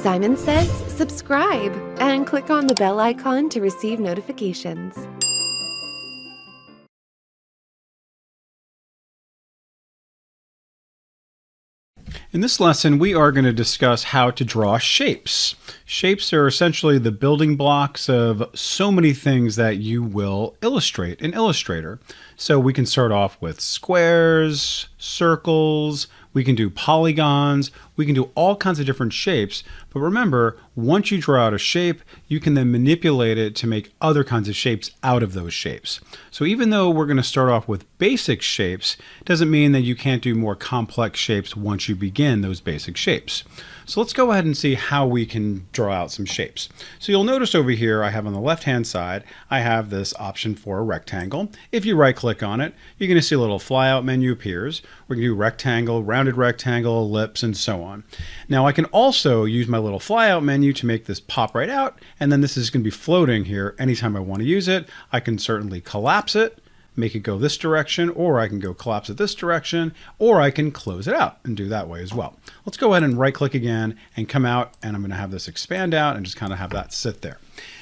Simon says subscribe and click on the bell icon to receive notifications. In this lesson, we are going to discuss how to draw shapes. Shapes are essentially the building blocks of so many things that you will illustrate in Illustrator. So we can start off with squares, circles, we can do polygons, we can do all kinds of different shapes. But remember, once you draw out a shape, you can then manipulate it to make other kinds of shapes out of those shapes. So even though we're going to start off with basic shapes, doesn't mean that you can't do more complex shapes once you begin those basic shapes. So let's go ahead and see how we can draw out some shapes. So you'll notice over here I have on the left hand side, I have this option for a rectangle. If you right click on it, you're going to see a little flyout menu appears. We can do rectangle, rounded rectangle, ellipse, and so on. Now I can also use my little flyout menu to make this pop right out, and then this is going to be floating here anytime I want to use it. I can certainly collapse it, make it go this direction, or I can go collapse it this direction, or I can close it out and do that way as well. Let's go ahead and right click again and come out, and I'm going to have this expand out and just kind of have that sit there.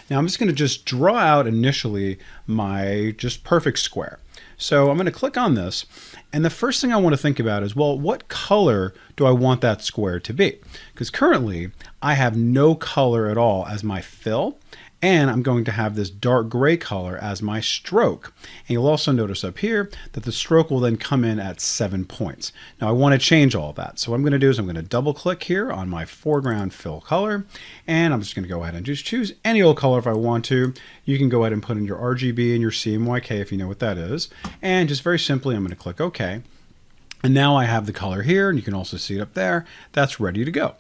Now I'm just going to just draw out initially my just perfect square. So I'm going to click on this, and the first thing I want to think about is, well, what color do I want that square to be? Because currently I have no color at all as my fill, and I'm going to have this dark gray color as my stroke. And you'll also notice up here that the stroke will then come in at 7 points. Now I want to change all that. So what I'm going to do is I'm going to double click here on my foreground fill color, and I'm just going to go ahead and just choose any old color if I want to. You can go ahead and put in your RGB and your CMYK if you know what that is. And just very simply, I'm going to click OK. And now I have the color here, and you can also see it up there. That's ready to go.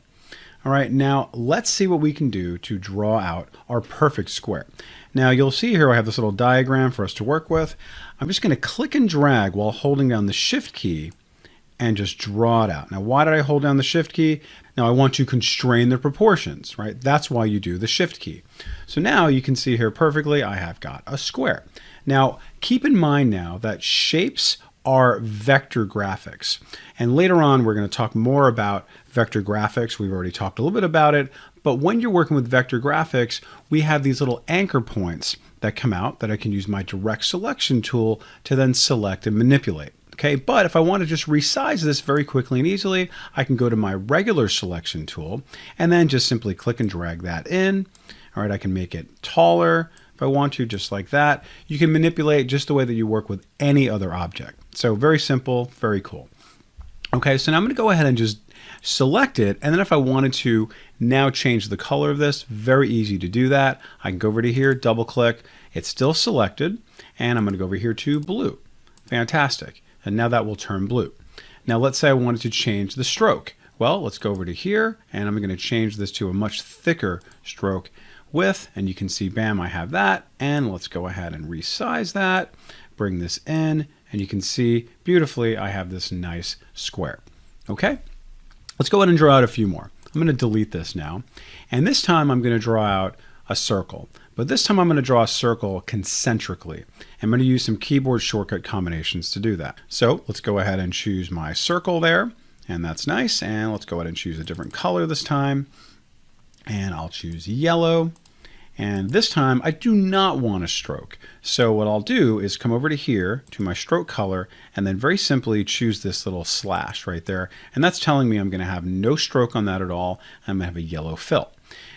All right, now let's see what we can do to draw out our perfect square. Now you'll see here I have this little diagram for us to work with. I'm just going to click and drag while holding down the Shift key and just draw it out. Now why did I hold down the Shift key? Now I want to constrain the proportions, right? That's why you do the Shift key. So now you can see here perfectly I have got a square. Now keep in mind now that shapes are vector graphics. And later on, we're going to talk more about vector graphics. We've already talked a little bit about it, but when you're working with vector graphics, we have these little anchor points that come out that I can use my direct selection tool to then select and manipulate. Okay, but if I want to just resize this very quickly and easily, I can go to my regular selection tool and then just simply click and drag that in. All right, I can make it taller if I want to, just like that. You can manipulate just the way that you work with any other object. So very simple, very cool. Okay, so now I'm going to go ahead and just select it, and then if I wanted to now change the color of this, very easy to do that. I can go over to here, double click, it's still selected, and I'm going to go over here to blue. Fantastic, and now that will turn blue. Now let's say I wanted to change the stroke. Well, let's go over to here, and I'm going to change this to a much thicker stroke width, and you can see, bam, I have that, and let's go ahead and resize that, bring this in, and you can see beautifully I have this nice square. Okay, let's go ahead and draw out a few more. I'm going to delete this now, and this time I'm going to draw out a circle, but this time I'm going to draw a circle concentrically. I'm going to use some keyboard shortcut combinations to do that. So let's go ahead and choose my circle there, and that's nice, and let's go ahead and choose a different color this time, and I'll choose yellow. And this time I do not want a stroke. So what I'll do is come over to here to my stroke color and then very simply choose this little slash right there. And that's telling me I'm going to have no stroke on that at all. I'm going to have a yellow fill.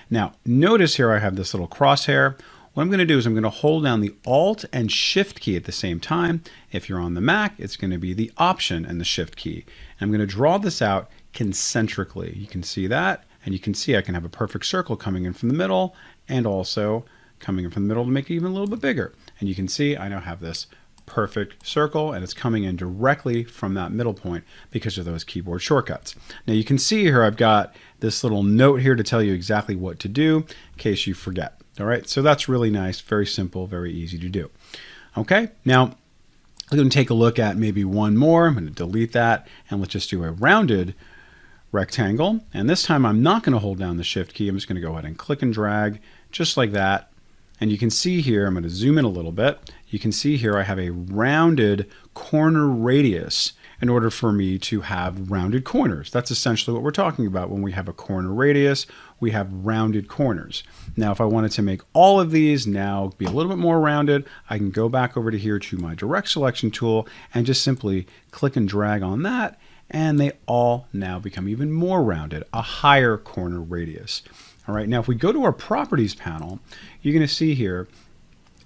Now notice here I have this little crosshair. What I'm going to do is I'm going to hold down the Alt and Shift key at the same time. If you're on the Mac, it's going to be the Option and the Shift key. And I'm going to draw this out concentrically. You can see that. And you can see I can have a perfect circle coming in from the middle and also coming in from the middle to make it even a little bit bigger. And you can see I now have this perfect circle, and it's coming in directly from that middle point because of those keyboard shortcuts. Now you can see here I've got this little note here to tell you exactly what to do in case you forget. All right, so that's really nice, very simple, very easy to do. Okay, now I'm going to take a look at maybe one more. I'm going to delete that, and let's just do a rounded rectangle. And this time I'm not going to hold down the Shift key. I'm just going to go ahead and click and drag just like that. And you can see here, I'm going to zoom in a little bit. You can see here I have a rounded corner radius. in order for me to have rounded corners. That's essentially what we're talking about when we have a corner radius. We have rounded corners. Now, if I wanted to make all of these now be a little bit more rounded, I can go back over to here to my direct selection tool and just simply click and drag on that, and they all now become even more rounded, a higher corner radius. All right, now if we go to our properties panel, you're going to see here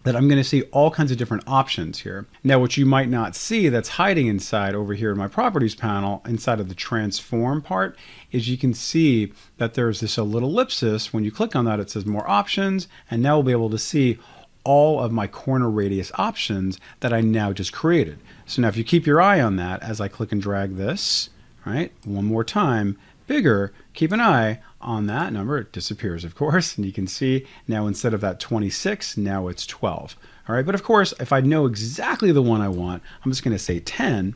that I'm going to see all kinds of different options here. Now, what you might not see that's hiding inside over here in my properties panel, inside of the transform part, is you can see that there's this little ellipsis. When you click on that, it says more options, and now we'll be able to see all of my corner radius options that I now just created. So now if you keep your eye on that as I click and drag this, right, one more time, bigger, keep an eye on that number. It disappears, of course, and you can see now instead of that 26, now it's 12. All right, but of course, if I know exactly the one I want, I'm just going to say 10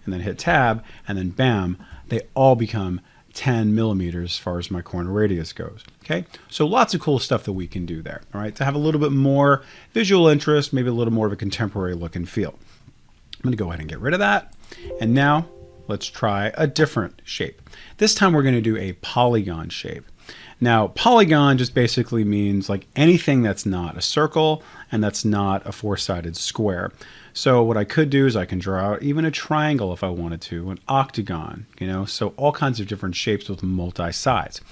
and then hit tab, and then bam, they all become 10 millimeters as far as my corner radius goes. Okay, so lots of cool stuff that we can do there. All right, to have a little bit more visual interest, maybe a little more of a contemporary look and feel. I'm going to go ahead and get rid of that, and now let's try a different shape. This time we're going to do a polygon shape. Now, polygon just basically means like anything that's not a circle and that's not a four-sided square. So what I could do is I can draw out even a triangle if I wanted to, an octagon, so all kinds of different shapes with multi-sides.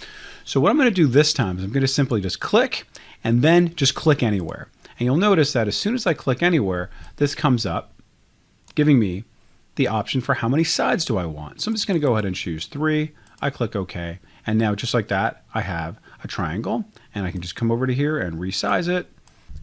So what I'm going to do this time is I'm going to simply just click and then just click anywhere. And you'll notice that as soon as I click anywhere, this comes up, giving me the option for how many sides do I want. So I'm just going to go ahead and choose 3. I click OK. And now just like that, I have a triangle, and I can just come over to here and resize it.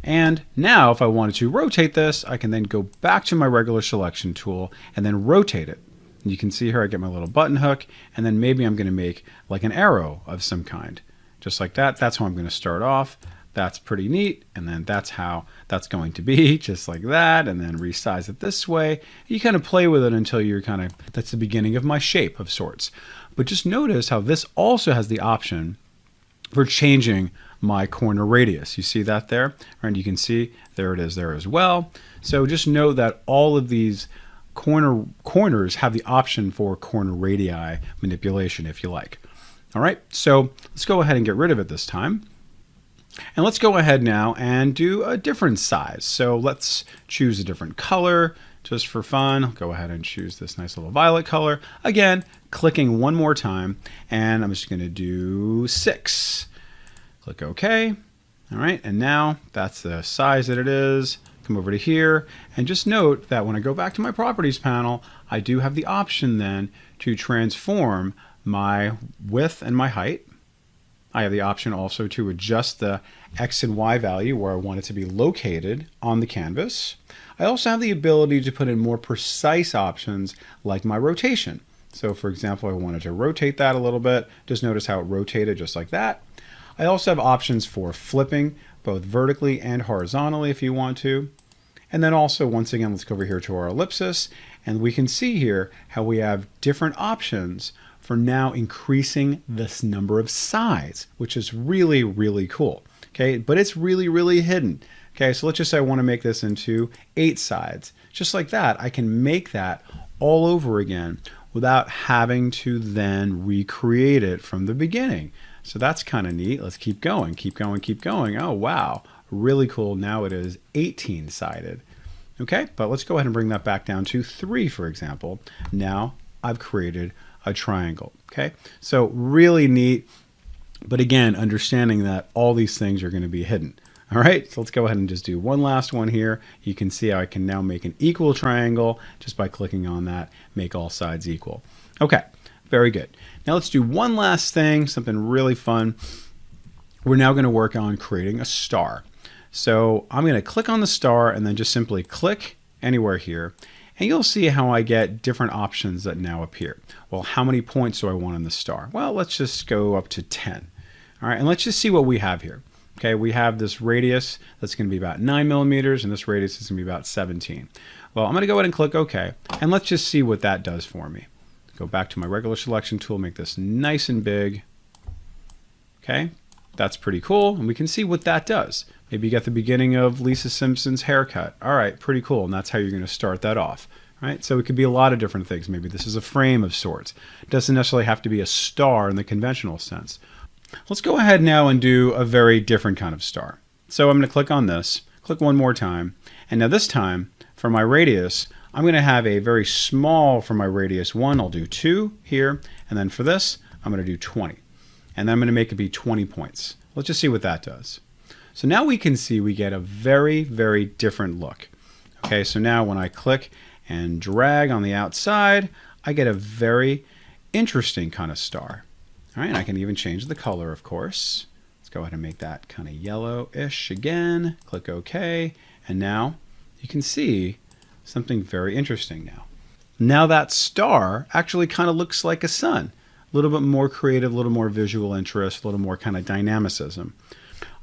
And now if I wanted to rotate this, I can then go back to my regular selection tool and then rotate it. And you can see here I get my little button hook, and then maybe I'm going to make like an arrow of some kind. Just like that. That's how I'm going to start off. That's pretty neat, and then that's how that's going to be, just like that, and then resize it this way. You kind of play with it until you're that's the beginning of my shape of sorts. But just notice how this also has the option for changing my corner radius. You see that there? And you can see there it is there as well. So just know that all of these corners have the option for corner radii manipulation if you like. All right, so let's go ahead and get rid of it this time. And let's go ahead now and do a different size. So let's choose a different color just for fun. I'll go ahead and choose this nice little violet color. Again, clicking one more time, and I'm just going to do 6. Click OK. All right, and now that's the size that it is. Come over to here, and just note that when I go back to my properties panel, I do have the option then to transform my width and my height. I have the option also to adjust the X and Y value where I want it to be located on the canvas. I also have the ability to put in more precise options like my rotation. So for example, I wanted to rotate that a little bit. Just notice how it rotated just like that. I also have options for flipping both vertically and horizontally if you want to. And then also, once again, let's go over here to our ellipsis, and we can see here how we have different options for now increasing this number of sides, which is really, really cool. Okay, but it's really, really hidden. Okay, so let's just say I want to make this into 8 sides. Just like that, I can make that all over again without having to then recreate it from the beginning. So that's kind of neat. Let's keep going, keep going, keep going. Oh, wow, really cool. Now it is 18-sided. Okay, but let's go ahead and bring that back down to 3, for example. Now I've created a triangle. Okay, so really neat, but again, understanding that all these things are going to be hidden. All right, so let's go ahead and just do one last one here. You can see how I can now make an equal triangle just by clicking on that, make all sides equal. Okay, very good. Now let's do one last thing, something really fun. We're now going to work on creating a star. So I'm going to click on the star and then just simply click anywhere here. And you'll see how I get different options that now appear. Well, how many points do I want on the star? Well, let's just go up to 10. All right, and let's just see what we have here. Okay, we have this radius that's going to be about 9 millimeters, and this radius is going to be about 17. Well, I'm going to go ahead and click OK, and let's just see what that does for me. Go back to my regular selection tool, make this nice and big. Okay, that's pretty cool, and we can see what that does. Maybe you got the beginning of Lisa Simpson's haircut. All right, pretty cool, and that's how you're going to start that off. Right? So it could be a lot of different things. Maybe this is a frame of sorts. It doesn't necessarily have to be a star in the conventional sense. Let's go ahead now and do a very different kind of star. So I'm going to click on this, click one more time, and now this time for my radius, I'm going to have a very small for my radius 1. I'll do 2 here, and then for this, I'm going to do 20. And then I'm going to make it be 20 points. Let's just see what that does. So now we can see we get a very, very different look. Okay, so now when I click and drag on the outside, I get a very interesting kind of star. All right, and I can even change the color, of course. Let's go ahead and make that kind of yellowish again. Click OK, and now you can see something very interesting now. Now that star actually kind of looks like a sun. A little bit more creative, a little more visual interest, a little more kind of dynamicism.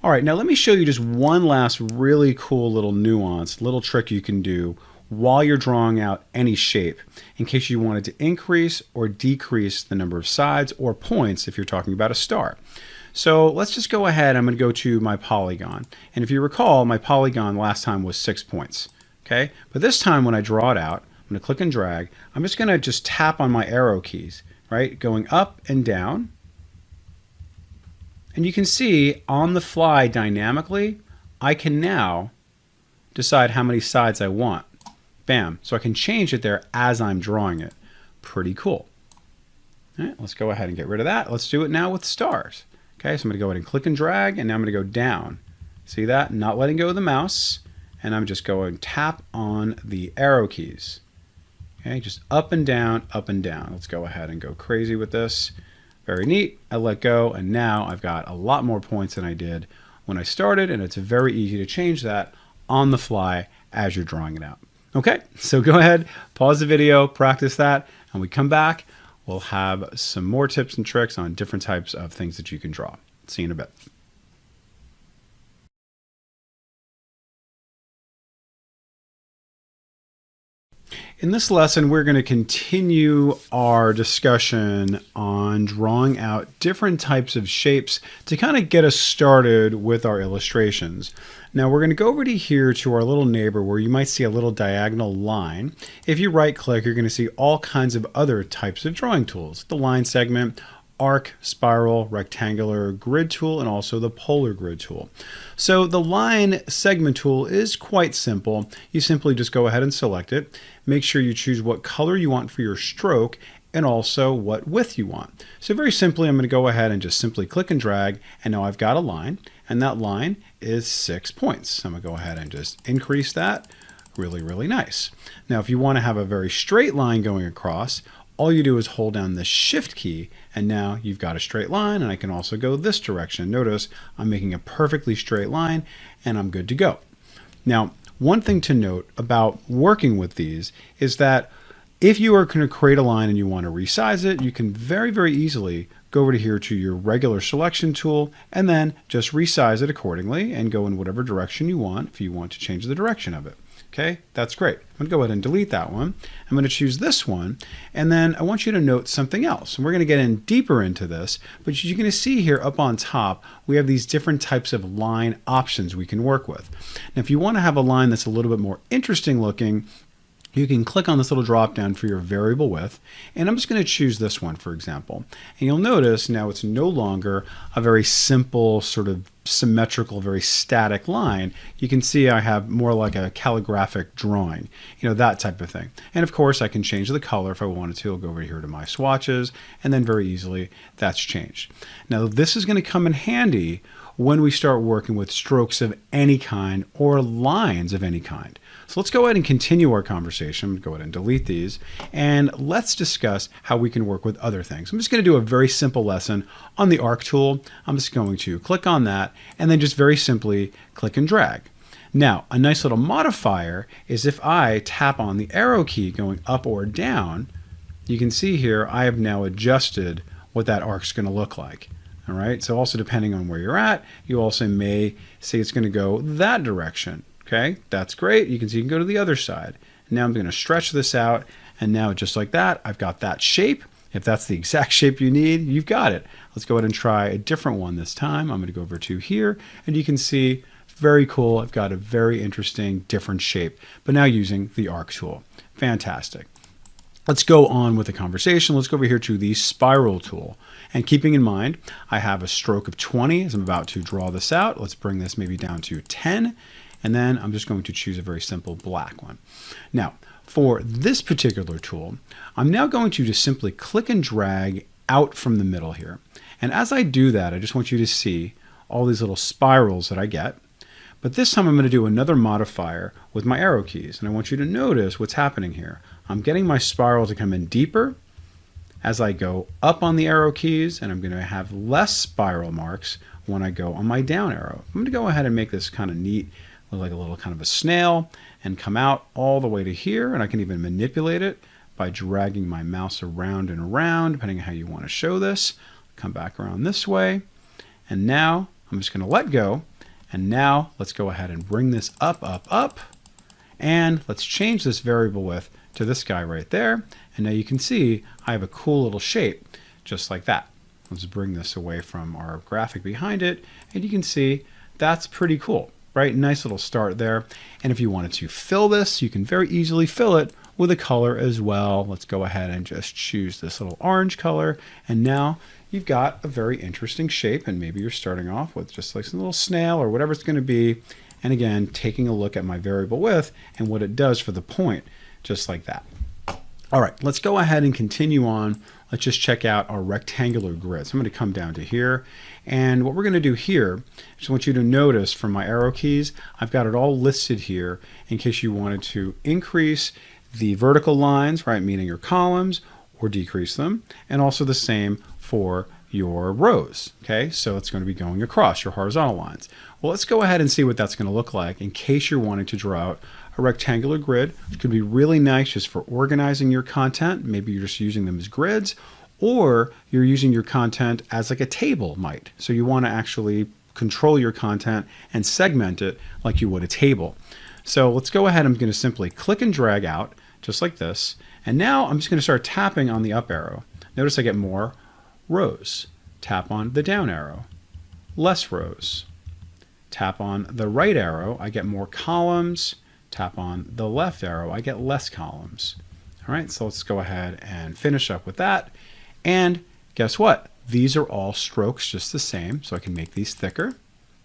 All right, now let me show you just one last really cool little nuance, little trick you can do while you're drawing out any shape in case you wanted to increase or decrease the number of sides or points if you're talking about a star. So let's just go ahead. I'm going to go to my polygon. And if you recall, my polygon last time was 6 points. Okay, but this time when I draw it out, I'm going to click and drag. I'm just going to just tap on my arrow keys, right, going up and down. And you can see on the fly dynamically, I can now decide how many sides I want. Bam. So I can change it there as I'm drawing it. Pretty cool. All right, let's go ahead and get rid of that. Let's do it now with stars. Okay, so I'm going to go ahead and click and drag, and now I'm going to go down. See that? Not letting go of the mouse, and I'm just going to tap on the arrow keys. Okay, just up and down, up and down. Let's go ahead and go crazy with this. Very neat. I let go, and now I've got a lot more points than I did when I started, and it's very easy to change that on the fly as you're drawing it out. Okay, so go ahead, pause the video, practice that, and we come back, we'll have some more tips and tricks on different types of things that you can draw. See you in a bit. In this lesson, we're going to continue our discussion on drawing out different types of shapes to kind of get us started with our illustrations. Now we're going to go over to here to our little neighbor where you might see a little diagonal line. If you right click, you're going to see all kinds of other types of drawing tools. The line segment, arc, spiral, rectangular, grid tool, and also the polar grid tool. So the line segment tool is quite simple. You simply just go ahead and select it. Make sure you choose what color you want for your stroke and also what width you want. So very simply, I'm going to go ahead and just simply click and drag, and now I've got a line, and that line is 6 points. So I'm going to go ahead and just increase that. Really, really nice. Now, if you want to have a very straight line going across, all you do is hold down the Shift key, and now you've got a straight line, and I can also go this direction. Notice I'm making a perfectly straight line, and I'm good to go. Now, one thing to note about working with these is that if you are going to create a line and you want to resize it, you can very, very easily go over to here to your regular selection tool and then just resize it accordingly and go in whatever direction you want if you want to change the direction of it. Okay, that's great. I'm going to go ahead and delete that one. I'm going to choose this one, and then I want you to note something else. And we're going to get in deeper into this, but you're going to see here up on top, we have these different types of line options we can work with. Now, if you want to have a line that's a little bit more interesting looking, you can click on this little drop down for your variable width, and I'm just going to choose this one, for example. And you'll notice now it's no longer a very simple sort of symmetrical, very static line. You can see I have more like a calligraphic drawing, that type of thing. And of course, I can change the color if I wanted to. I'll go over here to my swatches, and then very easily that's changed. Now, this is going to come in handy when we start working with strokes of any kind or lines of any kind. So let's go ahead and continue our conversation. Go ahead and delete these, and let's discuss how we can work with other things. I'm just going to do a very simple lesson on the arc tool. I'm just going to click on that and then just very simply click and drag. Now, a nice little modifier is if I tap on the arrow key going up or down, you can see here I have now adjusted what that arc's going to look like. All right, so also depending on where you're at, you also may say it's going to go that direction. Okay, that's great. You can see you can go to the other side. Now I'm going to stretch this out, and now just like that, I've got that shape. If that's the exact shape you need, you've got it. Let's go ahead and try a different one this time. I'm going to go over to here, and you can see, very cool. I've got a very interesting different shape, but now using the arc tool. Fantastic. Let's go on with the conversation. Let's go over here to the spiral tool. And keeping in mind, I have a stroke of 20 as I'm about to draw this out. Let's bring this maybe down to 10. And then I'm just going to choose a very simple black one. Now, for this particular tool, I'm now going to just simply click and drag out from the middle here. And as I do that, I just want you to see all these little spirals that I get. But this time I'm going to do another modifier with my arrow keys. And I want you to notice what's happening here. I'm getting my spiral to come in deeper as I go up on the arrow keys, and I'm going to have less spiral marks when I go on my down arrow. I'm going to go ahead and make this kind of neat, look like a little kind of a snail, and come out all the way to here. And I can even manipulate it by dragging my mouse around and around, depending on how you want to show this. Come back around this way. And now I'm just going to let go. And now let's go ahead and bring this up, up, up. And let's change this variable width to this guy right there. And now you can see I have a cool little shape just like that. Let's bring this away from our graphic behind it. And you can see that's pretty cool, right? Nice little start there. And if you wanted to fill this, you can very easily fill it with a color as well. Let's go ahead and just choose this little orange color. And now you've got a very interesting shape. And maybe you're starting off with just like some little snail or whatever it's going to be. And again, taking a look at my variable width and what it does for the point, just like that. All right, let's go ahead and continue on. Let's just check out our rectangular grid. So I'm going to come down to here. And what we're going to do here, I just want you to notice from my arrow keys, I've got it all listed here in case you wanted to increase the vertical lines, right, meaning your columns, or decrease them. And also the same for your rows. Okay, so it's going to be going across your horizontal lines. Well, let's go ahead and see what that's going to look like in case you're wanting to draw out a rectangular grid, which could be really nice just for organizing your content. Maybe you're just using them as grids, or you're using your content as like a table might. So you want to actually control your content and segment it like you would a table. So let's go ahead. I'm going to simply click and drag out just like this. And now I'm just going to start tapping on the up arrow. Notice I get more rows. Tap on the down arrow, less rows. Tap on the right arrow, I get more columns. Tap on the left arrow, I get less columns. All right, so let's go ahead and finish up with that. And guess what? These are all strokes just the same, so I can make these thicker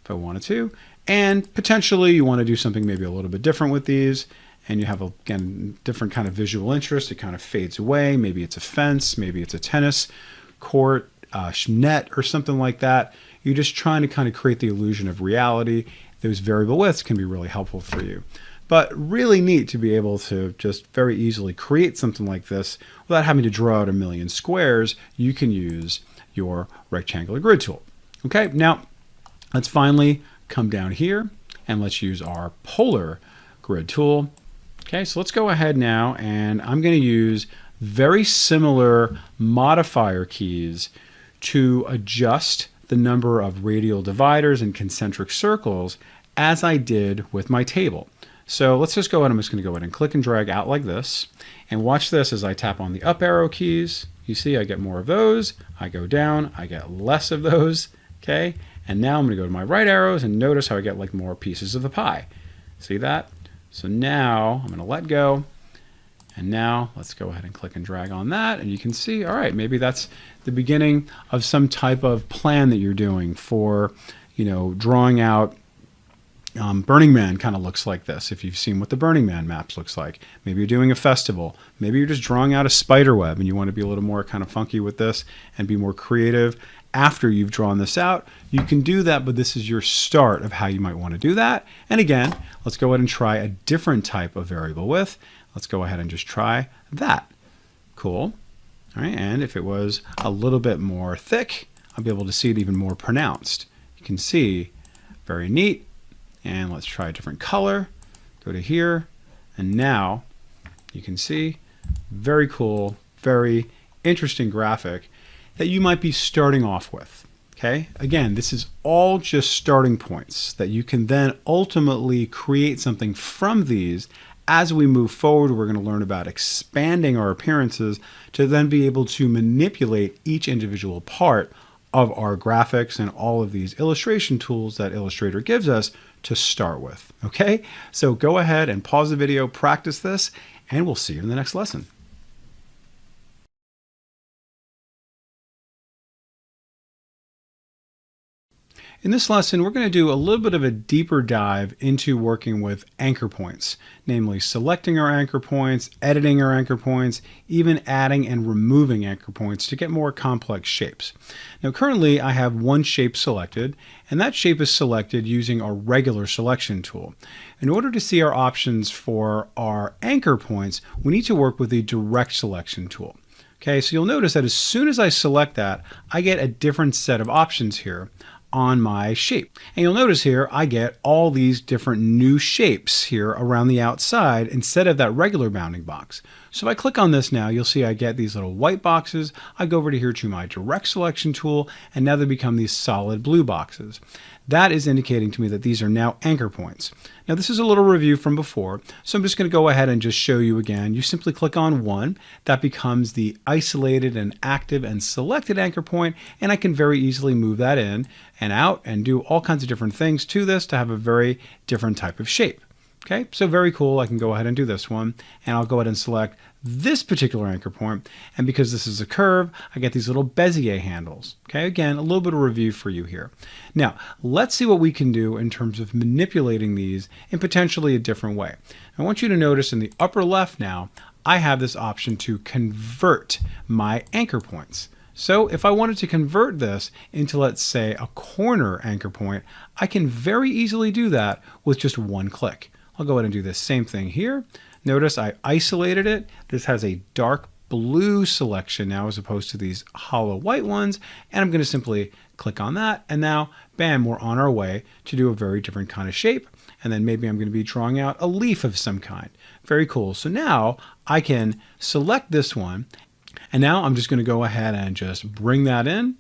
if I wanted to. And potentially you want to do something maybe a little bit different with these, and you have, again, different kind of visual interest. It kind of fades away. Maybe it's a fence, maybe it's a tennis court, net, or something like that. You're just trying to kind of create the illusion of reality. Those variable widths can be really helpful for you. But really neat to be able to just very easily create something like this without having to draw out a million squares. You can use your rectangular grid tool. Okay, now let's finally come down here and let's use our polar grid tool. Okay, so let's go ahead now, and I'm going to use very similar modifier keys to adjust the number of radial dividers and concentric circles as I did with my table. So let's just go ahead. I'm just going to go ahead and click and drag out like this. And watch this as I tap on the up arrow keys. You see I get more of those. I go down, I get less of those. Okay, and now I'm going to go to my right arrows and notice how I get like more pieces of the pie. See that? So now I'm going to let go. And now let's go ahead and click and drag on that. And you can see, all right, maybe that's the beginning of some type of plan that you're doing for, drawing out. Burning Man kind of looks like this. If you've seen what the Burning Man maps looks like, maybe you're doing a festival, maybe you're just drawing out a spider web and you want to be a little more kind of funky with this and be more creative after you've drawn this out. You can do that, but this is your start of how you might want to do that. And again, let's go ahead and try a different type of variable width. Let's go ahead and just try that. Cool. All right, and if it was a little bit more thick, I'll be able to see it even more pronounced. You can see, very neat. And let's try a different color. Go to here. And now you can see, very cool, very interesting graphic that you might be starting off with. Okay. Again, this is all just starting points that you can then ultimately create something from these. As we move forward, we're going to learn about expanding our appearances to then be able to manipulate each individual part of our graphics and all of these illustration tools that Illustrator gives us to start with. Okay, so go ahead and pause the video, practice this, and we'll see you in the next lesson. In this lesson, we're going to do a little bit of a deeper dive into working with anchor points, namely selecting our anchor points, editing our anchor points, even adding and removing anchor points to get more complex shapes. Now, currently, I have one shape selected, and that shape is selected using our regular selection tool. In order to see our options for our anchor points, we need to work with the direct selection tool. Okay, so you'll notice that as soon as I select that, I get a different set of options here on my shape. And you'll notice here I get all these different new shapes here around the outside instead of that regular bounding box. So if I click on this now, you'll see I get these little white boxes. I go over to here to my direct selection tool, and now they become these solid blue boxes. That is indicating to me that these are now anchor points. Now this is a little review from before, so I'm just going to go ahead and just show you again. You simply click on one, that becomes the isolated and active and selected anchor point, and I can very easily move that in and out and do all kinds of different things to this to have a very different type of shape. Okay, so very cool. I can go ahead and do this one, and I'll go ahead and select this particular anchor point, and because this is a curve, I get these little Bezier handles. Okay, again, a little bit of review for you here. Now, let's see what we can do in terms of manipulating these in potentially a different way. I want you to notice in the upper left now, I have this option to convert my anchor points. So if I wanted to convert this into, let's say, a corner anchor point, I can very easily do that with just one click. I'll go ahead and do the same thing here. Notice I isolated it. This has a dark blue selection now as opposed to these hollow white ones. And I'm going to simply click on that. And now, bam, we're on our way to do a very different kind of shape. And then maybe I'm going to be drawing out a leaf of some kind. Very cool. So now I can select this one. And now I'm just going to go ahead and just bring that in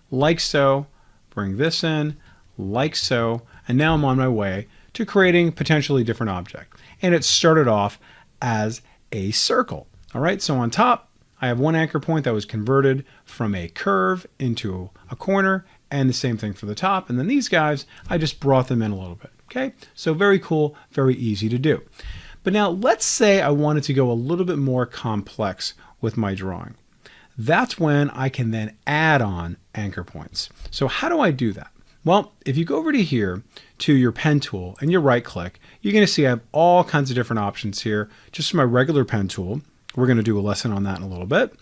like so. Bring this in like so. And now I'm on my way to creating potentially different object. And it started off as a circle. All right, so on top, I have one anchor point that was converted from a curve into a corner, and the same thing for the top. And then these guys, I just brought them in a little bit. Okay, so very cool, very easy to do. But now let's say I wanted to go a little bit more complex with my drawing. That's when I can then add on anchor points. So how do I do that? Well, if you go over to here to your pen tool and you right click, you're going to see I have all kinds of different options here. Just my regular pen tool. We're going to do a lesson on that in a little bit.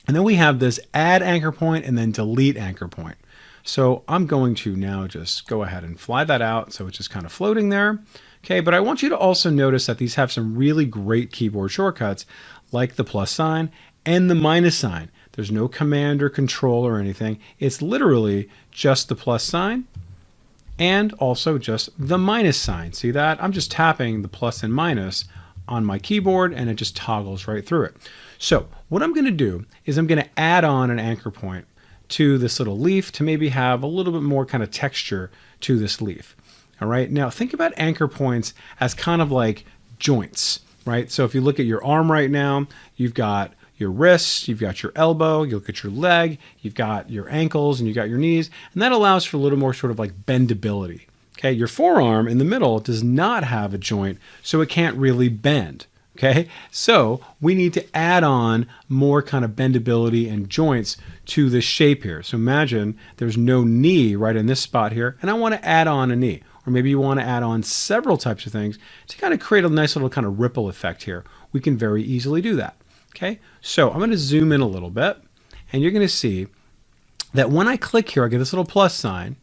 And then we have this add anchor point and then delete anchor point. So I'm going to now just go ahead and fly that out. So it's just kind of floating there. Okay, but I want you to also notice that these have some really great keyboard shortcuts like the plus sign and the minus sign. There's no command or control or anything. It's literally just the plus sign and also just the minus sign. See that? I'm just tapping the plus and minus on my keyboard and it just toggles right through it. So what I'm going to do is I'm going to add on an anchor point to this little leaf to maybe have a little bit more kind of texture to this leaf. All right. Now think about anchor points as kind of like joints, right? So if you look at your arm right now, you've got your wrist, you've got your elbow, you look at your leg, you've got your ankles, and you've got your knees, and that allows for a little more sort of like bendability. Okay, your forearm in the middle does not have a joint, so it can't really bend. Okay, so we need to add on more kind of bendability and joints to this shape here. So imagine there's no knee right in this spot here, and I want to add on a knee. Or maybe you want to add on several types of things to kind of create a nice little kind of ripple effect here. We can very easily do that. Okay, so I'm going to zoom in a little bit, and you're going to see that when I click here, I get this little plus sign,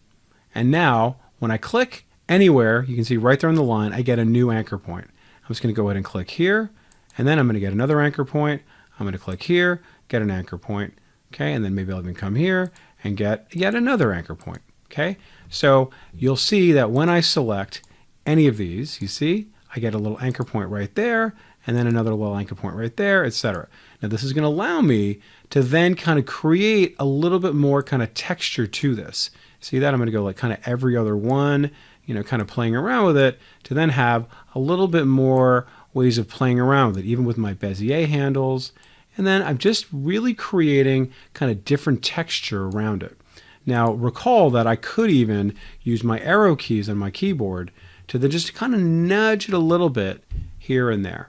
and now when I click anywhere, you can see right there on the line, I get a new anchor point. I'm just going to go ahead and click here, and then I'm going to get another anchor point. I'm going to click here, get an anchor point, okay, and then maybe I'll even come here and get yet another anchor point, okay? So you'll see that when I select any of these, you see, I get a little anchor point right there, and then another little anchor point right there, etc. Now this is going to allow me to then kind of create a little bit more kind of texture to this. See that? I'm going to go like kind of every other one, you know, kind of playing around with it to then have a little bit more ways of playing around with it, even with my Bezier handles. And then I'm just really creating kind of different texture around it. Now recall that I could even use my arrow keys on my keyboard to then just kind of nudge it a little bit here and there.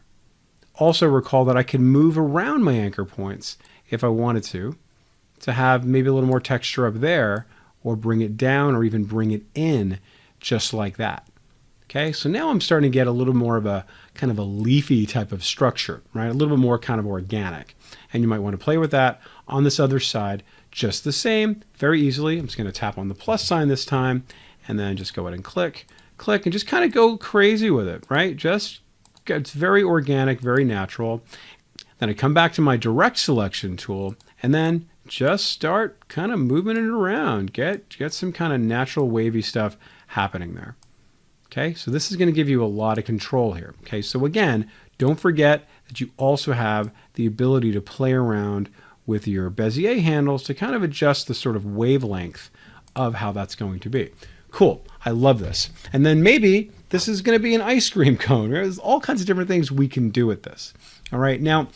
Also recall that I can move around my anchor points if I wanted to have maybe a little more texture up there, or bring it down, or even bring it in just like that. Okay, so now I'm starting to get a little more of a kind of a leafy type of structure, right? A little bit more kind of organic. And you might want to play with that on this other side just the same, very easily. I'm just going to tap on the plus sign this time, and then just go ahead and click, and just kind of go crazy with it, right? It's very organic, very natural. Then I come back to my direct selection tool, and then just start kind of moving it around. Get some kind of natural wavy stuff happening there. Okay, so this is going to give you a lot of control here. Okay, so again, don't forget that you also have the ability to play around with your Bezier handles to kind of adjust the sort of wavelength of how that's going to be. Cool, I love this. And then maybe this is going to be an ice cream cone. There's all kinds of different things we can do with this. All right, now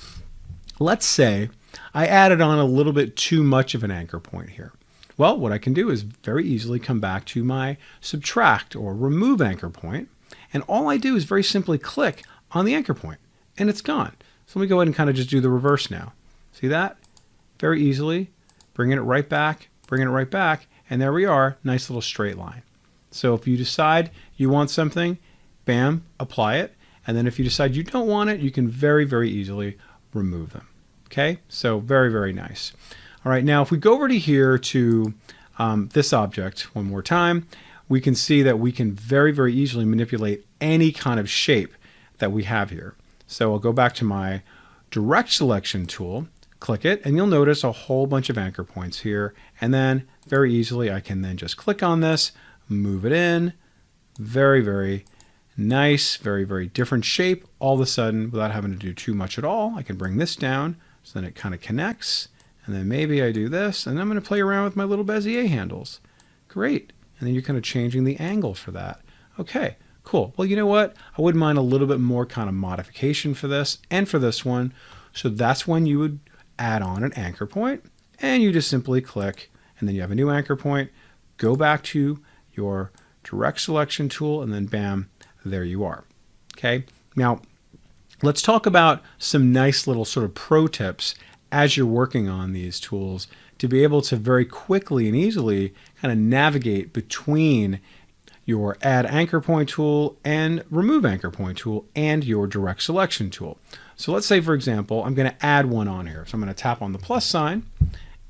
let's say I added on a little bit too much of an anchor point here. Well, what I can do is very easily come back to my subtract or remove anchor point, and all I do is very simply click on the anchor point, and it's gone. So let me go ahead and kind of just do the reverse now. See that? Very easily, bringing it right back, and there we are, nice little straight line. So if you decide you want something, bam, apply it, and then if you decide you don't want it, you can very, very easily remove them. Okay, so very, very nice. All right, now if we go over to here to this object one more time, we can see that we can very, very easily manipulate any kind of shape that we have here. So I'll go back to my direct selection tool, click it, and you'll notice a whole bunch of anchor points here. And then very easily I can then just click on this, move it in, very, very nice, very, very different shape all of a sudden without having to do too much at all. I can bring this down so then it kind of connects. And then maybe I do this, and I'm going to play around with my little Bezier handles. Great. And then you're kind of changing the angle for that. Okay, cool. Well, you know what? I wouldn't mind a little bit more kind of modification for this and for this one. So that's when you would add on an anchor point, and you just simply click, and then you have a new anchor point. Go back to your direct selection tool, and then bam, there you are. Okay. Now, let's talk about some nice little sort of pro tips as you're working on these tools to be able to very quickly and easily kind of navigate between your add anchor point tool and remove anchor point tool and your direct selection tool. So let's say, for example, I'm going to add one on here. So I'm going to tap on the plus sign,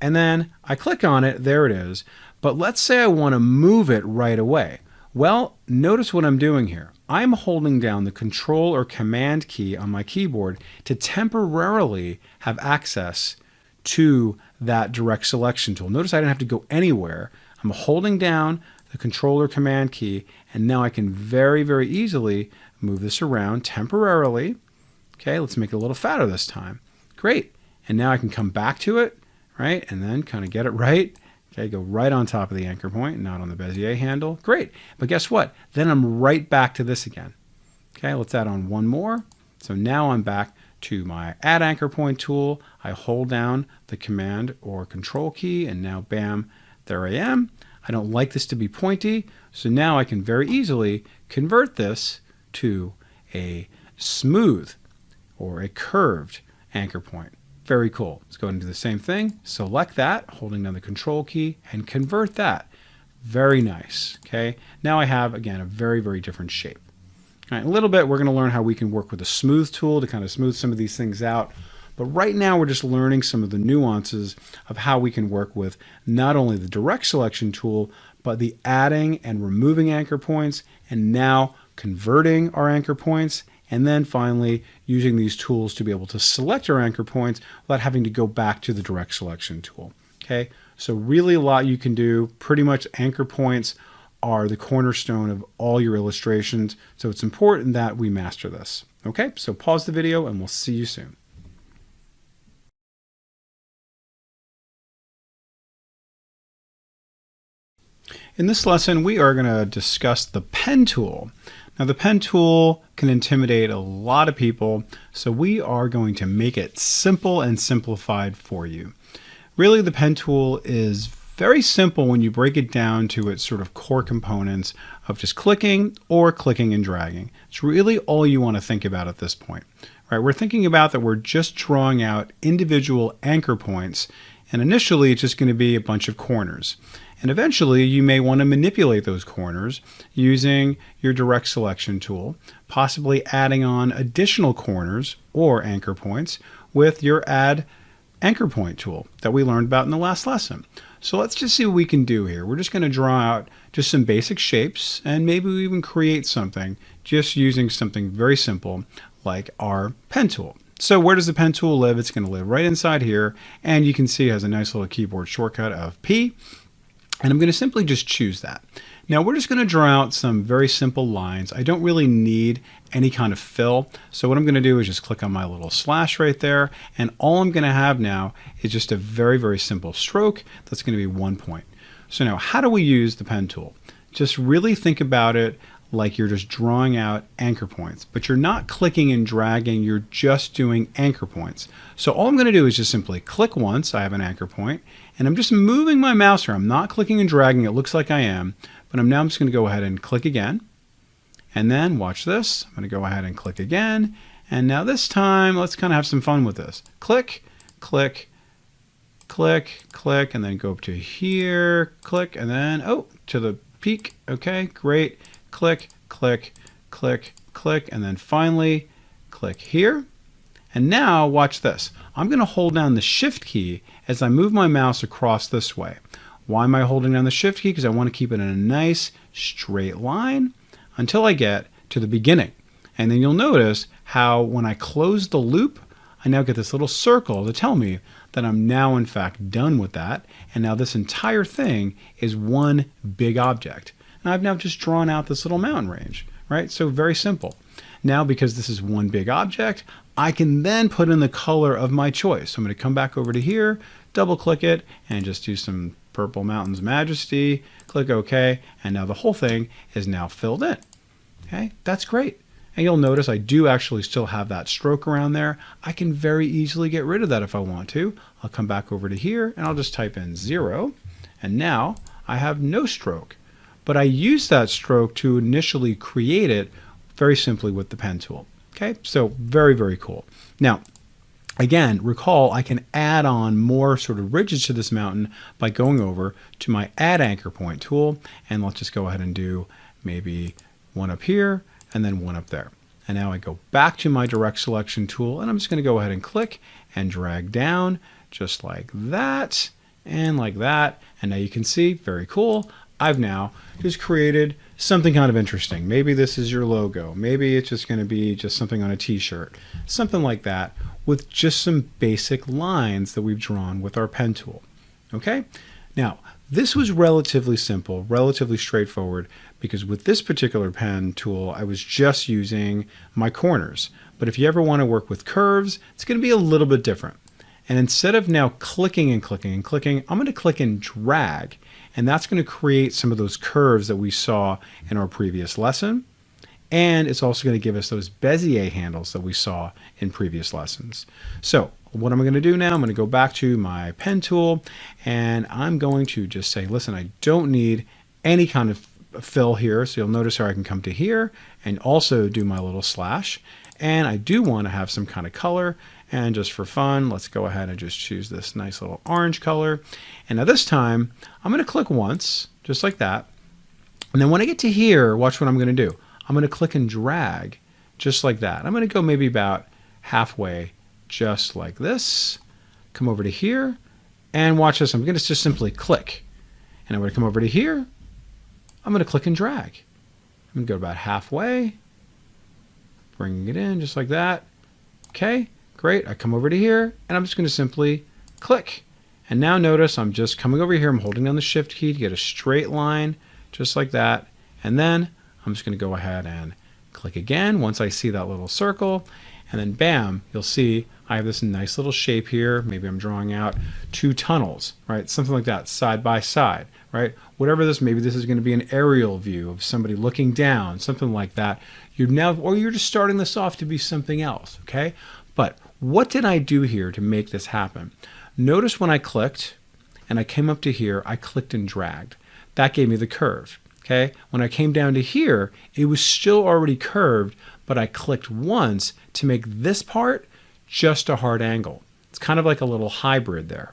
and then I click on it. There it is. But let's say I want to move it right away. Well, notice what I'm doing here. I'm holding down the Control or Command key on my keyboard to temporarily have access to that direct selection tool. Notice I didn't have to go anywhere. I'm holding down the Control or Command key, and now I can very, very easily move this around temporarily. Okay, let's make it a little fatter this time. Great. And now I can come back to it, right, and then kind of get it right. Okay, go right on top of the anchor point, not on the Bezier handle. Great. But guess what? Then I'm right back to this again. Okay, let's add on one more. So now I'm back to my Add Anchor Point tool. I hold down the Command or Control key, and now bam, there I am. I don't like this to be pointy, so now I can very easily convert this to a smooth or a curved anchor point. Very cool. Let's go ahead and do the same thing. Select that, holding down the Control key, and convert that. Very nice. Okay. Now I have, again, a very, very different shape. All right, in a little bit, we're going to learn how we can work with a smooth tool to kind of smooth some of these things out. But right now, we're just learning some of the nuances of how we can work with not only the direct selection tool, but the adding and removing anchor points, and now converting our anchor points, and then finally using these tools to be able to select our anchor points without having to go back to the direct selection tool. Okay, so really a lot you can do. Pretty much anchor points are the cornerstone of all your illustrations, so it's important that we master this. Okay, so pause the video and we'll see you soon. In this lesson, we are going to discuss the pen tool. Now, the pen tool can intimidate a lot of people, so we are going to make it simple and simplified for you. Really, the pen tool is very simple when you break it down to its sort of core components of just clicking or clicking and dragging. It's really all you want to think about at this point, right? We're thinking about that we're just drawing out individual anchor points, and initially it's just going to be a bunch of corners. And eventually you may want to manipulate those corners using your direct selection tool, possibly adding on additional corners or anchor points with your add anchor point tool that we learned about in the last lesson. So let's just see what we can do here. We're just going to draw out just some basic shapes, and maybe we even create something just using something very simple like our pen tool. So where does the pen tool live? It's going to live right inside here, and you can see it has a nice little keyboard shortcut of P. And I'm going to simply just choose that. Now we're just going to draw out some very simple lines. I don't really need any kind of fill. So what I'm going to do is just click on my little slash right there. And all I'm going to have now is just a very, very simple stroke. That's going to be 1 point. So now how do we use the pen tool? Just really think about it like you're just drawing out anchor points, but you're not clicking and dragging, you're just doing anchor points. So all I'm going to do is just simply click once, I have an anchor point, and I'm just moving my mouse here. I'm not clicking and dragging, it looks like I am, but I'm just going to go ahead and click again. And then watch this, I'm going to go ahead and click again. And now this time, let's kind of have some fun with this. Click, click, click, click, and then go up to here, click, and then, oh, to the peak. Okay, great. Click, click, click, click, and then finally click here. And now watch this. I'm going to hold down the Shift key as I move my mouse across this way. Why am I holding down the Shift key? Because I want to keep it in a nice straight line until I get to the beginning. And then you'll notice how when I close the loop, I now get this little circle to tell me that I'm now in fact done with that. And now this entire thing is one big object. And I've now just drawn out this little mountain range, right? So very simple. Now, because this is one big object, I can then put in the color of my choice. So I'm going to come back over to here, double click it, and just do some Purple Mountains Majesty, click OK, and now the whole thing is now filled in. Okay, that's great. And you'll notice I do actually still have that stroke around there. I can very easily get rid of that if I want to. I'll come back over to here, and I'll just type in 0, and now I have no stroke. But I used that stroke to initially create it very simply with the pen tool. Okay, so very, very cool. Now, again, recall I can add on more sort of ridges to this mountain by going over to my Add Anchor Point tool, and let's just go ahead and do maybe one up here and then one up there. And now I go back to my Direct Selection tool, and I'm just going to go ahead and click and drag down just like that and like that. And now you can see, very cool, I've now just created something kind of interesting. Maybe this is your logo. Maybe it's just going to be just something on a t-shirt, something like that, with just some basic lines that we've drawn with our pen tool. Okay? Now, this was relatively simple, relatively straightforward, because with this particular pen tool, I was just using my corners. But if you ever want to work with curves, it's going to be a little bit different. And instead of now clicking and clicking and clicking, I'm going to click and drag. And that's going to create some of those curves that we saw in our previous lesson. And it's also going to give us those Bezier handles that we saw in previous lessons. So what I'm going to do now, I'm going to go back to my pen tool, and I'm going to just say, listen, I don't need any kind of fill here. So you'll notice how I can come to here and also do my little slash. And I do want to have some kind of color. And just for fun, let's go ahead and just choose this nice little orange color. And now this time, I'm going to click once, just like that. And then when I get to here, watch what I'm going to do. I'm going to click and drag, just like that. I'm going to go maybe about halfway, just like this. Come over to here, and watch this. I'm going to just simply click. And I'm going to come over to here. I'm going to click and drag. I'm going to go about halfway, bringing it in, just like that. Okay. Great, I come over to here, and I'm just going to simply click. And now notice I'm just coming over here, I'm holding down the Shift key to get a straight line, just like that. And then I'm just going to go ahead and click again once I see that little circle. And then bam, you'll see I have this nice little shape here. Maybe I'm drawing out 2 tunnels, right? Something like that, side by side, right? Whatever this, maybe this is going to be an aerial view of somebody looking down, something like that. Or you're just starting this off to be something else, okay? But what did I do here to make this happen? Notice when I clicked and I came up to here, I clicked and dragged. That gave me the curve. Okay, when I came down to here, it was still already curved, but I clicked once to make this part just a hard angle. It's kind of like a little hybrid there.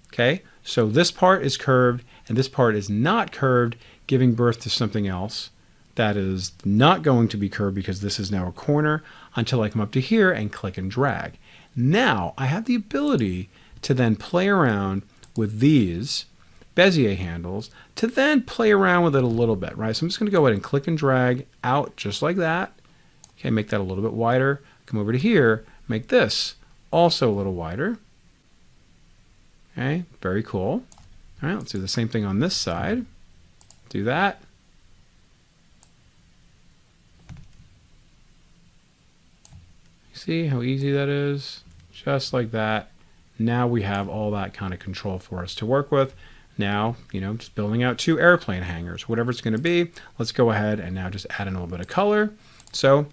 Okay, so this part is curved and this part is not curved, giving birth to something else that is not going to be curved because this is now a corner until I come up to here and click and drag. Now I have the ability to then play around with these Bezier handles to then play around with it a little bit, right? So I'm just going to go ahead and click and drag out just like that. Okay, make that a little bit wider. Come over to here, make this also a little wider. Okay, very cool. All right, let's do the same thing on this side. Do that. See how easy that is? Just like that. Now we have all that kind of control for us to work with. Now, just building out 2 airplane hangars, whatever it's going to be. Let's go ahead and now just add in a little bit of color. So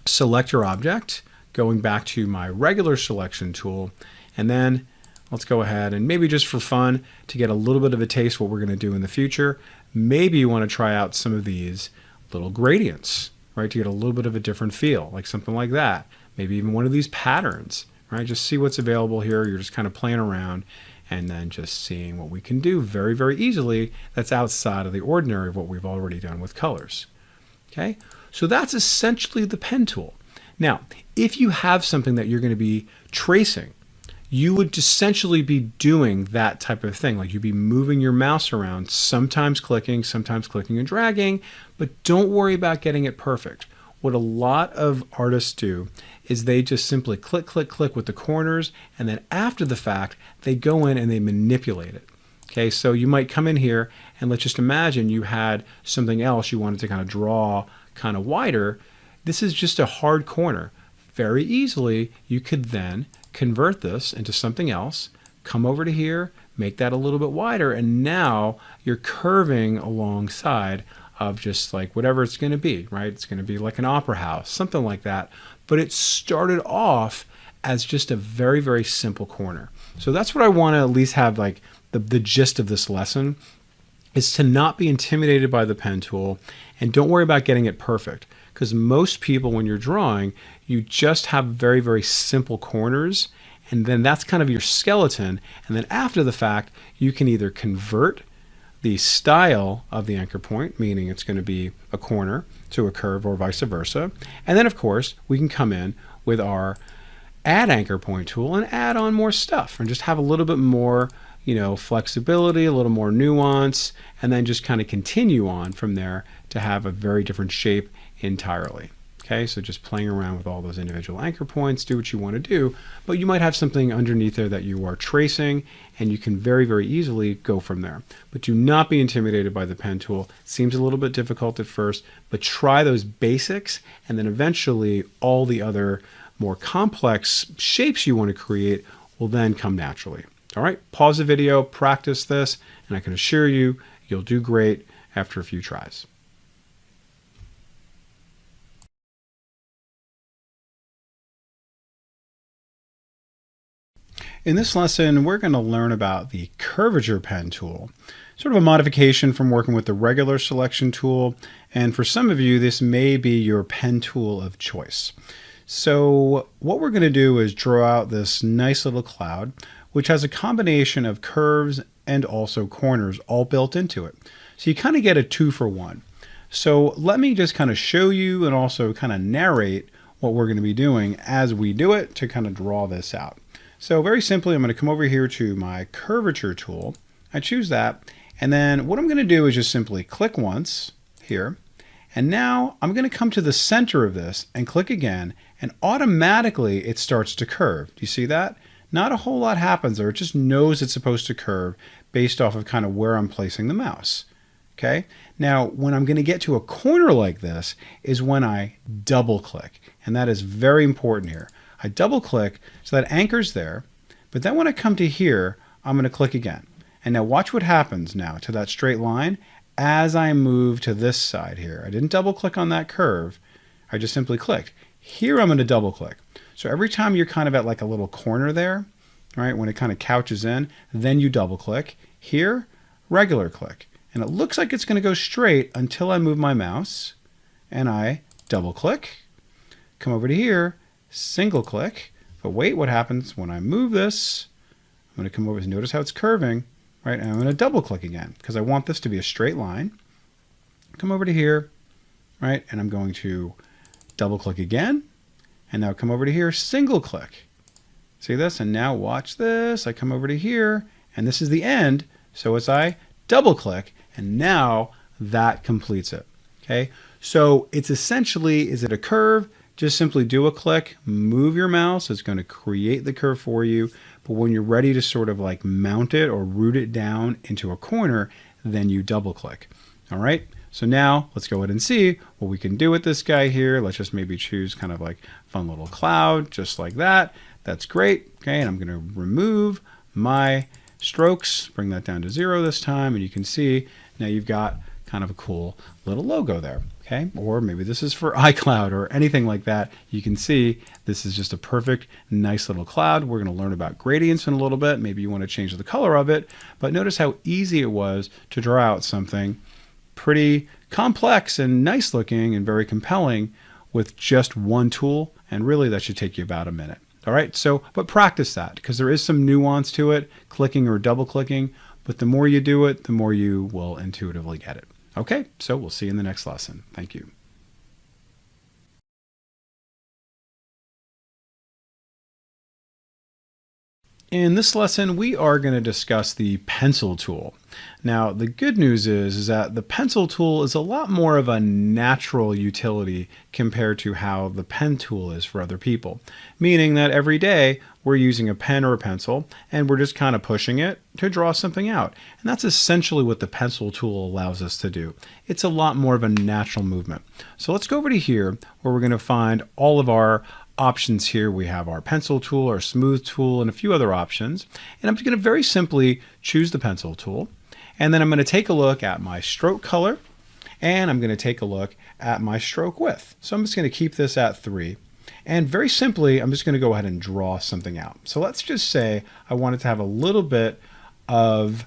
select your object, going back to my regular selection tool, and then let's go ahead and maybe just for fun to get a little bit of a taste what we're going to do in the future, maybe you want to try out some of these little gradients, right, to get a little bit of a different feel, like something like that. Maybe even one of these patterns, right? Just see what's available here. You're just kind of playing around and then just seeing what we can do very, very easily that's outside of the ordinary of what we've already done with colors. Okay, so that's essentially the pen tool. Now, if you have something that you're going to be tracing, you would essentially be doing that type of thing. Like you'd be moving your mouse around, sometimes clicking and dragging, but don't worry about getting it perfect. What a lot of artists do is they just simply click, click, click with the corners, and then after the fact, they go in and they manipulate it. Okay, so you might come in here and let's just imagine you had something else you wanted to kind of draw kind of wider. This is just a hard corner. Very easily, you could then convert this into something else, come over to here, make that a little bit wider, and now you're curving alongside of just like whatever it's going to be, right? It's going to be like an opera house, something like that. But it started off as just a very, very simple corner. So that's what I want to at least have like the gist of this lesson is to not be intimidated by the pen tool and don't worry about getting it perfect. Because most people, when you're drawing, you just have very, very simple corners, and then that's kind of your skeleton. And then after the fact, you can either convert the style of the anchor point, meaning it's going to be a corner to a curve or vice versa. And then, of course, we can come in with our add anchor point tool and add on more stuff and just have a little bit more, flexibility, a little more nuance, and then just kind of continue on from there to have a very different shape entirely. Okay, so just playing around with all those individual anchor points, do what you want to do, but you might have something underneath there that you are tracing, and you can very, very easily go from there. But do not be intimidated by the pen tool. Seems a little bit difficult at first, but try those basics, and then eventually all the other more complex shapes you want to create will then come naturally. All right, pause the video, practice this, and I can assure you, you'll do great after a few tries. In this lesson, we're going to learn about the curvature pen tool, sort of a modification from working with the regular selection tool. And for some of you, this may be your pen tool of choice. So what we're going to do is draw out this nice little cloud, which has a combination of curves and also corners all built into it. So you kind of get a 2-for-1. So let me just kind of show you and also kind of narrate what we're going to be doing as we do it to kind of draw this out. So very simply, I'm going to come over here to my curvature tool. I choose that. And then what I'm going to do is just simply click once here. And now I'm going to come to the center of this and click again. And automatically it starts to curve. Do you see that? Not a whole lot happens there. It just knows it's supposed to curve based off of kind of where I'm placing the mouse. Okay. Now, when I'm going to get to a corner like this is when I double click. And that is very important here. I double click so that anchor's there, but then when I come to here, I'm going to click again. And now watch what happens now to that straight line as I move to this side here. I didn't double click on that curve. I just simply clicked. Here I'm going to double click. So every time you're kind of at like a little corner there, right, when it kind of couches in, then you double click. Here, regular click. And it looks like it's going to go straight until I move my mouse and I double click, come over to here, single click. But wait, what happens when I move this? I'm going to come over, notice how it's curving, right? And I'm going to double click again because I want this to be a straight line. Come over to here, right? And I'm going to double click again. And now come over to here, single click. See this? And now watch this. I come over to here and this is the end. So as I double click, and now that completes it. Okay. So it's essentially, is it a curve? Just simply do a click, move your mouse. It's going to create the curve for you. But when you're ready to sort of like mount it or root it down into a corner, then you double click. All right. So now let's go ahead and see what we can do with this guy here. Let's just maybe choose kind of like fun little cloud, just like that. That's great. Okay. And I'm going to remove my strokes, bring that down to 0 this time. And you can see now you've got kind of a cool little logo there. Okay, or maybe this is for iCloud or anything like that. You can see this is just a perfect, nice little cloud. We're going to learn about gradients in a little bit. Maybe you want to change the color of it, but notice how easy it was to draw out something pretty complex and nice looking and very compelling with just one tool. And really that should take you about a minute. All right, so, but practice that because there is some nuance to it, clicking or double clicking, but the more you do it, the more you will intuitively get it. Okay, so we'll see you in the next lesson. Thank you. In this lesson, we are going to discuss the pencil tool. Now, the good news is that the pencil tool is a lot more of a natural utility compared to how the pen tool is for other people, meaning that every day we're using a pen or a pencil and we're just kind of pushing it to draw something out. And that's essentially what the pencil tool allows us to do. It's a lot more of a natural movement. So let's go over to here where we're going to find all of our options here. We have our pencil tool, our smooth tool, and a few other options. And I'm just going to very simply choose the pencil tool. And then I'm going to take a look at my stroke color, and I'm going to take a look at my stroke width. So I'm just going to keep this at 3. And very simply, I'm just going to go ahead and draw something out. So let's just say I wanted to have a little bit of,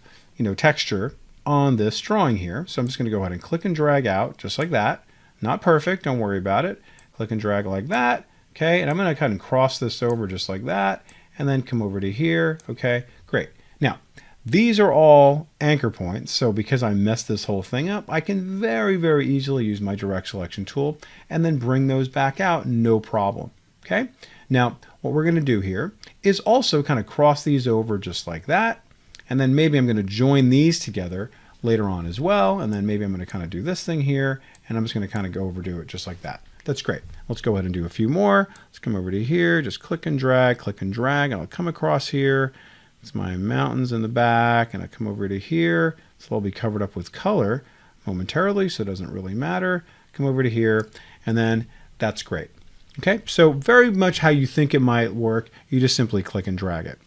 texture on this drawing here. So I'm just going to go ahead and click and drag out just like that. Not perfect, don't worry about it. Click and drag like that. Okay, and I'm going to kind of cross this over just like that, and then come over to here. Okay, great. Now, these are all anchor points, so because I messed this whole thing up, I can very, very easily use my direct selection tool and then bring those back out, no problem. Okay, now what we're going to do here is also kind of cross these over just like that, and then maybe I'm going to join these together later on as well, and then maybe I'm going to kind of do this thing here, and I'm just going to kind of go overdo it just like that. That's great. Let's go ahead and do a few more. Let's come over to here, just click and drag, and I'll come across here. It's my mountains in the back, and I come over to here. So I'll be covered up with color momentarily, so it doesn't really matter. Come over to here, and then that's great. Okay, so very much how you think it might work. You just simply click and drag it.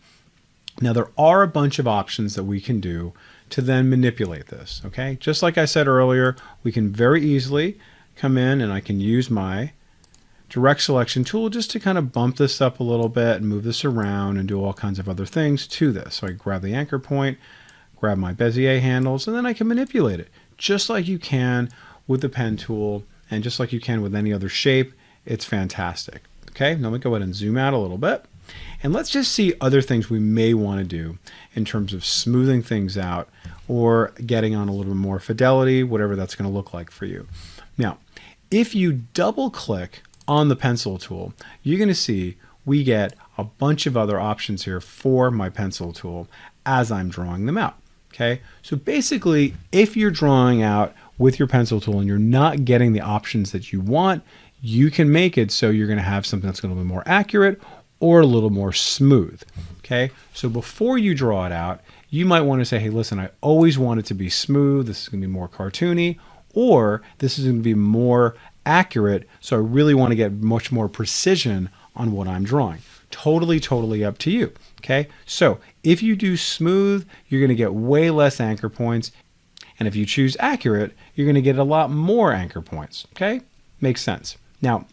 Now there are a bunch of options that we can do to then manipulate this. Okay, just like I said earlier, we can very easily come in and I can use my direct selection tool just to kind of bump this up a little bit and move this around and do all kinds of other things to this. So I grab the anchor point, grab my Bezier handles, and then I can manipulate it just like you can with the pen tool and just like you can with any other shape. It's fantastic. Okay, now let me go ahead and zoom out a little bit. And let's just see other things we may want to do in terms of smoothing things out or getting on a little bit more fidelity, whatever that's going to look like for you. Now, if you double click on the pencil tool, you're going to see we get a bunch of other options here for my pencil tool as I'm drawing them out. Okay, so basically, if you're drawing out with your pencil tool and you're not getting the options that you want, you can make it so you're going to have something that's going to be more accurate or a little more smooth. Okay, so before you draw it out, you might want to say, hey, listen, I always want it to be smooth. This is going to be more cartoony, or this is going to be more accurate. So I really want to get much more precision on what I'm drawing. Totally up to you. Okay, so if you do smooth, you're going to get way less anchor points. And if you choose accurate, you're going to get a lot more anchor points. Okay, makes sense. Now,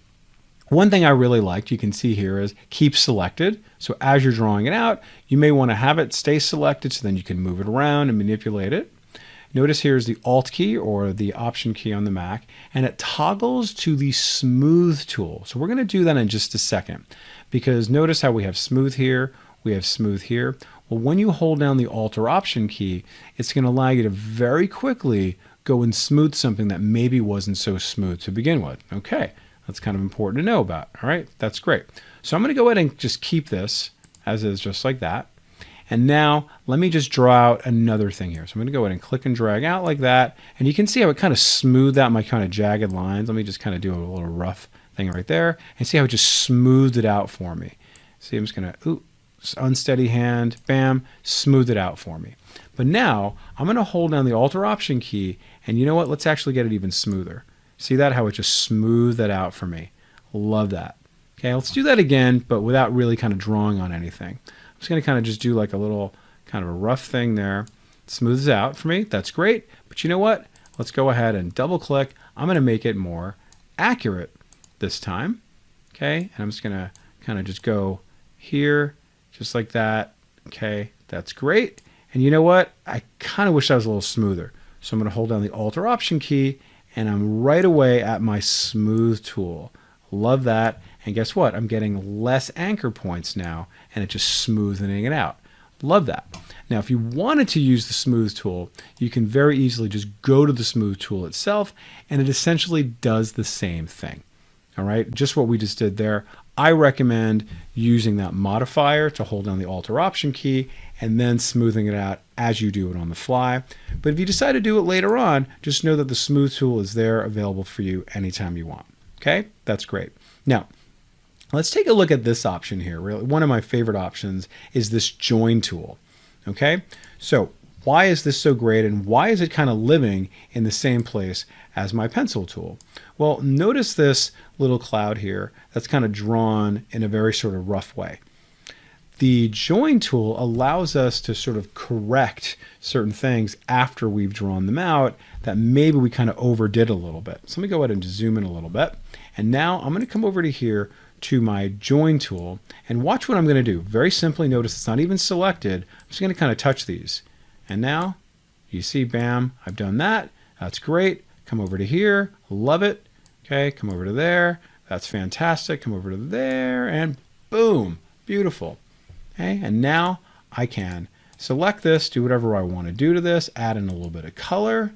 one thing I really liked, you can see here, is keep selected. So as you're drawing it out, you may want to have it stay selected so then you can move it around and manipulate it. Notice here's the Alt key or the Option key on the Mac, and it toggles to the Smooth tool. So we're going to do that in just a second, because notice how we have Smooth here, we have Smooth here. Well, when you hold down the Alt or Option key, it's going to allow you to very quickly go and smooth something that maybe wasn't so smooth to begin with. Okay, that's kind of important to know about. All right, that's great. So I'm going to go ahead and just keep this as is, just like that. And now let me just draw out another thing here. So I'm going to go ahead and click and drag out like that. And you can see how it kind of smoothed out my kind of jagged lines. Let me just kind of do a little rough thing right there. And see how it just smoothed it out for me. See, I'm just going to, unsteady hand, bam, smooth it out for me. But now I'm going to hold down the Alt or Option key. And you know what? Let's actually get it even smoother. See that? How it just smoothed that out for me. Love that. Okay, let's do that again, but without really kind of drawing on anything. I'm just going to kind of just do like a little kind of a rough thing there. Smooths out for me. That's great. But you know what? Let's go ahead and double click. I'm going to make it more accurate this time. Okay, and I'm just going to kind of just go here, just like that. Okay, that's great. And you know what? I kind of wish that was a little smoother. So I'm going to hold down the Alt or Option key, and I'm right away at my Smooth tool. Love that. And guess what? I'm getting less anchor points now, and it's just smoothing it out. Love that. Now, if you wanted to use the Smooth tool, you can very easily just go to the Smooth tool itself, and it essentially does the same thing. All right, just what we just did there. I recommend using that modifier to hold down the Alt or Option key and then smoothing it out as you do it on the fly. But if you decide to do it later on, just know that the Smooth tool is there available for you anytime you want. Okay, that's great. Now, let's take a look at this option here. Really, one of my favorite options is this Join tool. Okay, so why is this so great, and why is it kind of living in the same place as my pencil tool? Well, notice this little cloud here that's kind of drawn in a very sort of rough way. The Join tool allows us to sort of correct certain things after we've drawn them out that maybe we kind of overdid a little bit. So let me go ahead and zoom in a little bit. And now I'm going to come over to here to my Join tool and watch what I'm going to do. Very simply, notice it's not even selected. I'm just going to kind of touch these. And now you see, bam, I've done that. That's great. Come over to here. Love it. Okay, come over to there. That's fantastic. Come over to there and boom, beautiful. Okay, and now I can select this, do whatever I want to do to this, add in a little bit of color.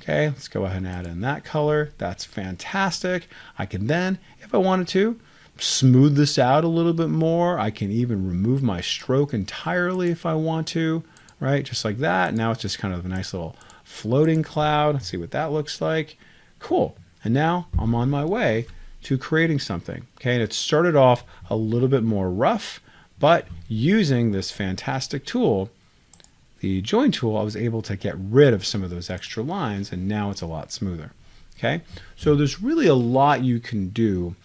Okay, let's go ahead and add in that color. That's fantastic. I can then, if I wanted to, smooth this out a little bit more. I can even remove my stroke entirely if I want to, right? Just like that. Now it's just kind of a nice little floating cloud. Let's see what that looks like. Cool. And now I'm on my way to creating something. Okay, and it started off a little bit more rough, but using this fantastic tool, the Join tool, I was able to get rid of some of those extra lines, and now it's a lot smoother. Okay, so there's really a lot you can do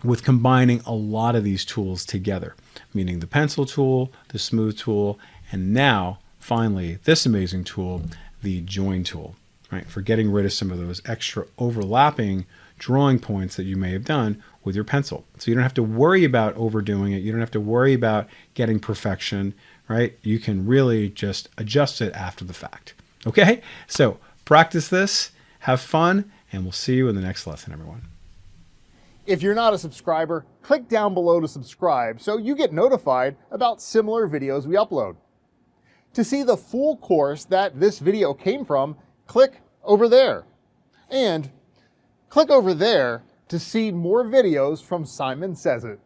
with combining a lot of these tools together, meaning the pencil tool, the Smooth tool, and now finally this amazing tool, the Join tool, right? For getting rid of some of those extra overlapping drawing points that you may have done with your pencil. So you don't have to worry about overdoing it. You don't have to worry about getting perfection, right? You can really just adjust it after the fact. Okay, so practice this, have fun, and we'll see you in the next lesson, everyone. If you're not a subscriber, click down below to subscribe so you get notified about similar videos we upload. To see the full course that this video came from, click over there. And click over there to see more videos from Simon Says It.